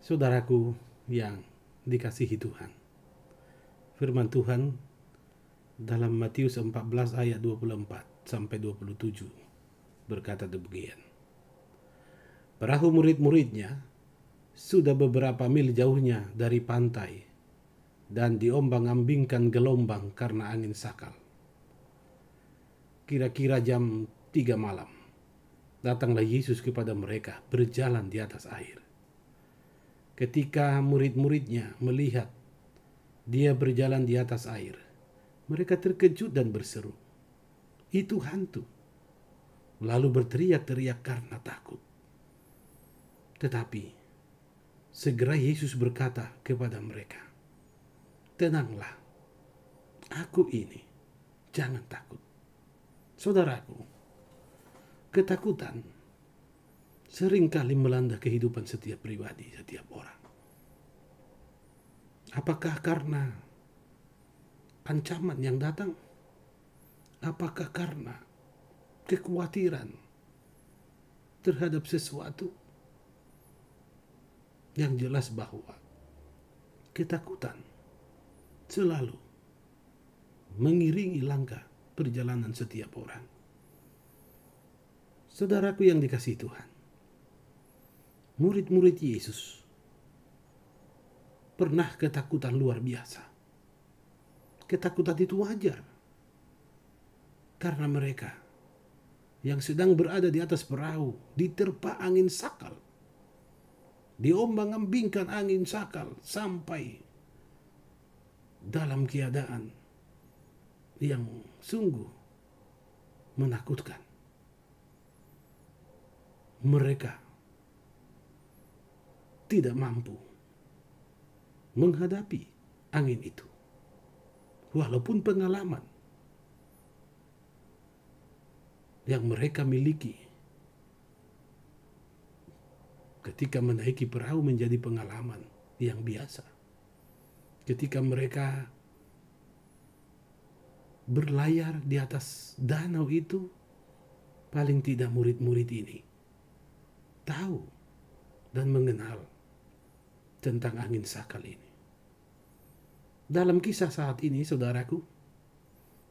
Saudaraku yang dikasihi Tuhan, firman Tuhan dalam Matius 14 ayat 24 sampai 27 berkata demikian. Perahu murid-muridnya sudah beberapa mil jauhnya dari pantai dan diombang-ambingkan gelombang karena angin sakal. Kira-kira jam 3 malam, datanglah Yesus kepada mereka berjalan di atas air. Ketika murid-muridnya melihat dia berjalan di atas air, mereka terkejut dan berseru, "Itu hantu!" Lalu berteriak-teriak karena takut. Tetapi segera Yesus berkata kepada mereka, "Tenanglah, aku ini, jangan takut." Saudaraku, ketakutan seringkali melanda kehidupan setiap pribadi, setiap orang. Apakah karena ancaman yang datang? Apakah karena kekhawatiran terhadap sesuatu? Yang jelas bahwa ketakutan selalu mengiringi langkah perjalanan setiap orang. Saudaraku yang dikasihi Tuhan, murid-murid Yesus pernah ketakutan luar biasa. Ketakutan itu wajar karena mereka yang sedang berada di atas perahu diterpa angin sakal, diombang-ambingkan angin sakal sampai dalam keadaan yang sungguh menakutkan. Mereka tidak mampu menghadapi angin itu. Walaupun pengalaman yang mereka miliki ketika menaiki perahu menjadi pengalaman yang biasa. Ketika mereka berlayar di atas danau itu, paling tidak murid-murid ini tahu dan mengenal tentang angin sakal ini. Dalam kisah saat ini, saudaraku,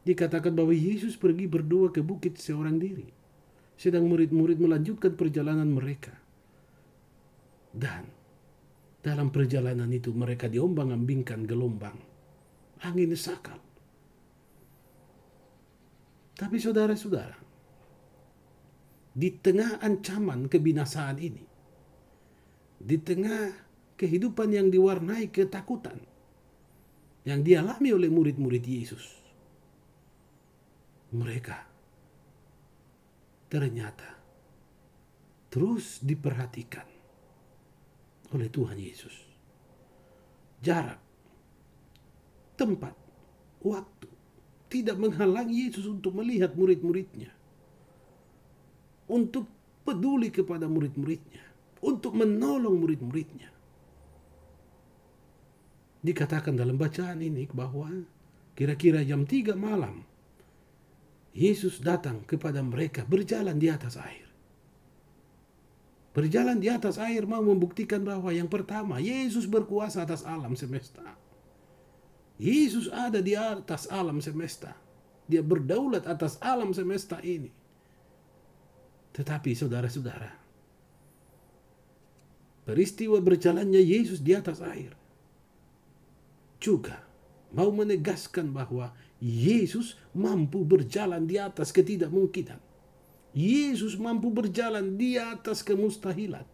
dikatakan bahwa Yesus pergi berdua ke bukit seorang diri, sedang murid-murid melanjutkan perjalanan mereka. Dan dalam perjalanan itu mereka diombang-ambingkan gelombang angin sakal. Tapi saudara-saudara, di tengah ancaman kebinasaan ini, di tengah kehidupan yang diwarnai ketakutan yang dialami oleh murid-murid Yesus, mereka ternyata terus diperhatikan oleh Tuhan Yesus. Jarak, tempat, waktu tidak menghalangi Yesus untuk melihat murid-muridnya, untuk peduli kepada murid-muridnya, untuk menolong murid-muridnya. Dikatakan dalam bacaan ini bahwa kira-kira jam 3 malam Yesus datang kepada mereka berjalan di atas air. Berjalan di atas air mau membuktikan bahwa yang pertama, Yesus berkuasa atas alam semesta. Yesus ada di atas alam semesta. Dia berdaulat atas alam semesta ini. Tetapi saudara-saudara, peristiwa berjalannya Yesus di atas air juga mau menegaskan bahwa Yesus mampu berjalan di atas ketidakmungkinan. Yesus mampu berjalan di atas kemustahilan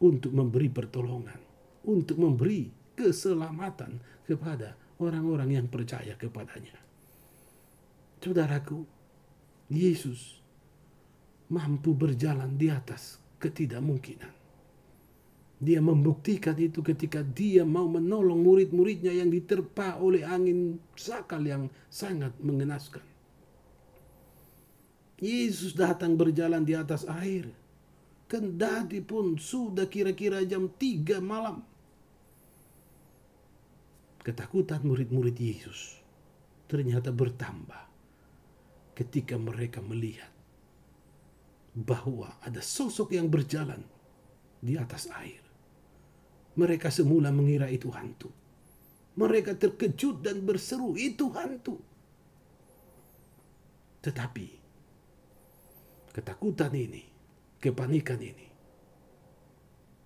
untuk memberi pertolongan, untuk memberi keselamatan kepada orang-orang yang percaya kepadanya. Saudaraku, Yesus mampu berjalan di atas ketidakmungkinan. Dia membuktikan itu ketika dia mau menolong murid-muridnya yang diterpa oleh angin sakal yang sangat mengenaskan. Yesus datang berjalan di atas air, kendati pun sudah kira-kira jam 3 malam. Ketakutan murid-murid Yesus ternyata bertambah ketika mereka melihat bahwa ada sosok yang berjalan di atas air. Mereka semula mengira itu hantu. Mereka terkejut dan berseru, itu hantu. Tetapi ketakutan ini, kepanikan ini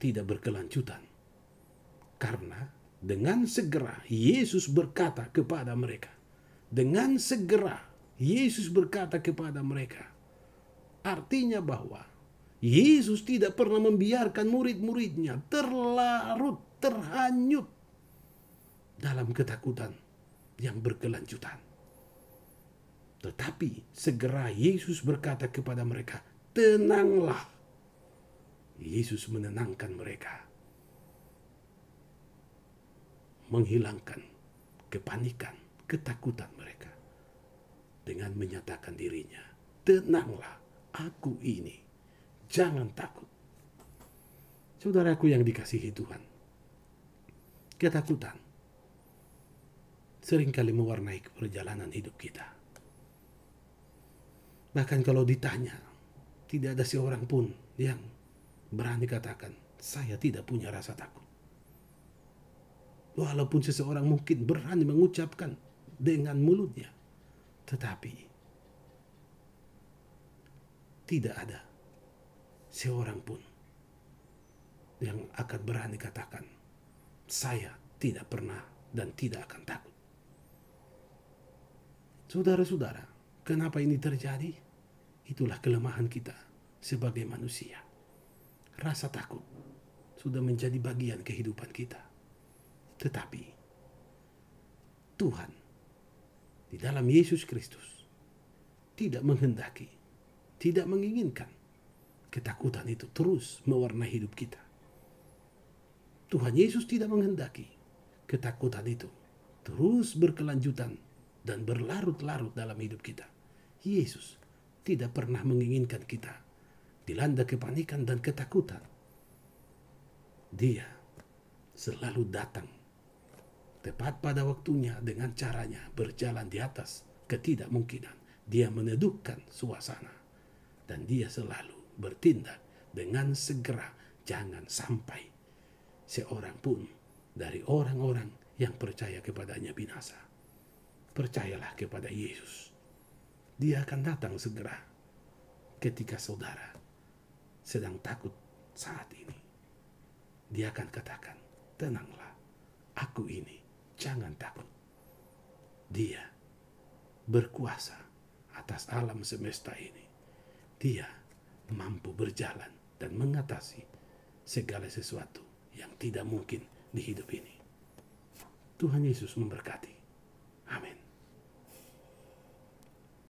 tidak berkelanjutan. Karena dengan segera Yesus berkata kepada mereka. Dengan segera Yesus berkata kepada mereka. Artinya bahwa Yesus tidak pernah membiarkan murid-muridnya terlarut, terhanyut dalam ketakutan yang berkelanjutan. Tetapi segera Yesus berkata kepada mereka, tenanglah. Yesus menenangkan mereka. Menghilangkan kepanikan, ketakutan mereka. Dengan menyatakan dirinya, tenanglah, aku ini. Jangan takut. Saudaraku yang dikasihi Tuhan. Ketakutan seringkali mewarnai perjalanan hidup kita. Bahkan kalau ditanya, tidak ada seorang pun yang berani katakan, saya tidak punya rasa takut. Walaupun seseorang mungkin berani mengucapkan dengan mulutnya, tetapi tidak ada seorang pun yang akan berani katakan, saya tidak pernah dan tidak akan takut. Saudara-saudara, kenapa ini terjadi? Itulah kelemahan kita sebagai manusia. Rasa takut sudah menjadi bagian kehidupan kita. Tetapi Tuhan di dalam Yesus Kristus tidak menghendaki, tidak menginginkan ketakutan itu terus mewarnai hidup kita. Tuhan Yesus tidak menghendaki ketakutan itu terus berkelanjutan dan berlarut-larut dalam hidup kita. Yesus tidak pernah menginginkan kita dilanda kepanikan dan ketakutan. Dia selalu datang tepat pada waktunya dengan caranya berjalan di atas ketidakmungkinan. Dia meneduhkan suasana dan dia selalu bertindak dengan segera. Jangan sampai seorang pun dari orang-orang yang percaya kepadanya binasa. Percayalah kepada Yesus. Dia akan datang segera ketika saudara sedang takut saat ini. Dia akan katakan, tenanglah, aku ini, jangan takut. Dia berkuasa atas alam semesta ini. Dia mampu berjalan dan mengatasi segala sesuatu yang tidak mungkin di hidup ini. Tuhan Yesus memberkati.